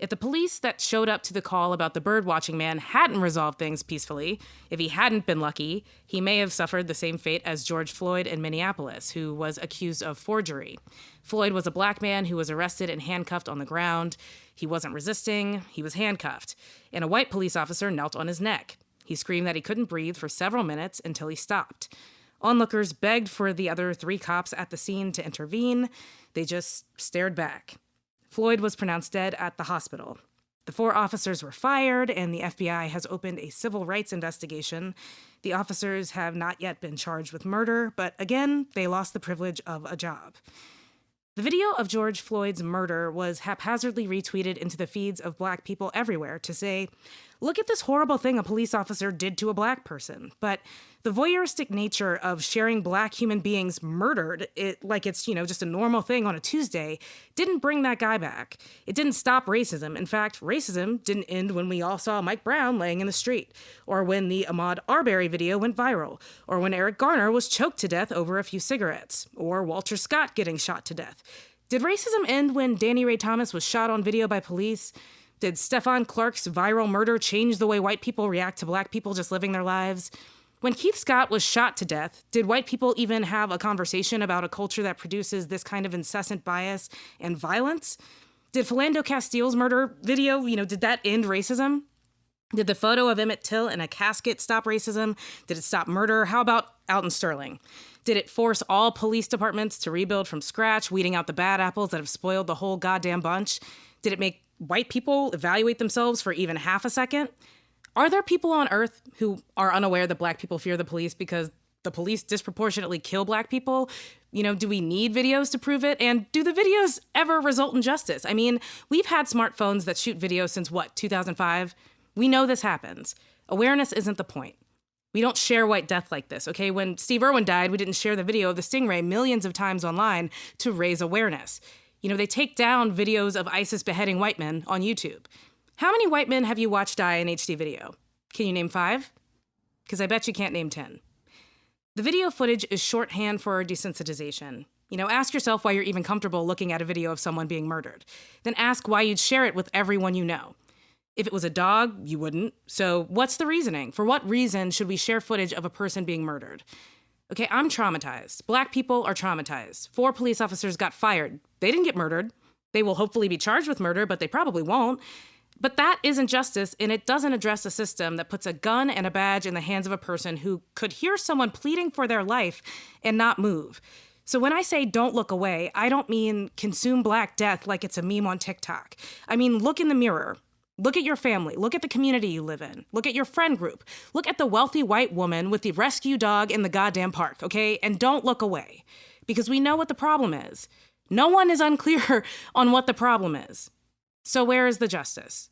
If the police that showed up to the call about the bird-watching man hadn't resolved things peacefully, if he hadn't been lucky, he may have suffered the same fate as George Floyd in Minneapolis, who was accused of forgery. Floyd was a black man who was arrested and handcuffed on the ground. He wasn't resisting, he was handcuffed, and a white police officer knelt on his neck. He screamed that he couldn't breathe for several minutes until he stopped. Onlookers begged for the other 3 cops at the scene to intervene. They just stared back. Floyd was pronounced dead at the hospital. The 4 officers were fired, and the FBI has opened a civil rights investigation. The officers have not yet been charged with murder, but again, they lost the privilege of a job. The video of George Floyd's murder was haphazardly retweeted into the feeds of black people everywhere to say, look at this horrible thing a police officer did to a black person. But the voyeuristic nature of sharing black human beings murdered, like it's, just a normal thing on a Tuesday, didn't bring that guy back. It didn't stop racism. In fact, racism didn't end when we all saw Mike Brown laying in the street, or when the Ahmaud Arbery video went viral, or when Eric Garner was choked to death over a few cigarettes, or Walter Scott getting shot to death. Did racism end when Danny Ray Thomas was shot on video by police? Did Stephon Clark's viral murder change the way white people react to black people just living their lives? When Keith Scott was shot to death, did white people even have a conversation about a culture that produces this kind of incessant bias and violence? Did Philando Castile's murder video, did that end racism? Did the photo of Emmett Till in a casket stop racism? Did it stop murder? How about Alton Sterling? Did it force all police departments to rebuild from scratch, weeding out the bad apples that have spoiled the whole goddamn bunch? Did it make white people evaluate themselves for even half a second? Are there people on Earth who are unaware that black people fear the police because the police disproportionately kill black people? Do we need videos to prove it? And do the videos ever result in justice? I mean, we've had smartphones that shoot video since 2005? We know this happens. Awareness isn't the point. We don't share white death like this, okay? When Steve Irwin died, we didn't share the video of the stingray millions of times online to raise awareness. They take down videos of ISIS beheading white men on YouTube. How many white men have you watched die in HD video? Can you name 5? Because I bet you can't name 10. The video footage is shorthand for desensitization. Ask yourself why you're even comfortable looking at a video of someone being murdered. Then ask why you'd share it with everyone you know. If it was a dog, you wouldn't. So what's the reasoning? For what reason should we share footage of a person being murdered? Okay, I'm traumatized. Black people are traumatized. 4 police officers got fired. They didn't get murdered. They will hopefully be charged with murder, but they probably won't. But that isn't justice, and it doesn't address a system that puts a gun and a badge in the hands of a person who could hear someone pleading for their life and not move. So when I say don't look away, I don't mean consume Black death like it's a meme on TikTok. I mean, look in the mirror. Look at your family. Look at the community you live in. Look at your friend group. Look at the wealthy white woman with the rescue dog in the goddamn park, okay? And don't look away, because we know what the problem is. No one is unclear on what the problem is. So where is the justice?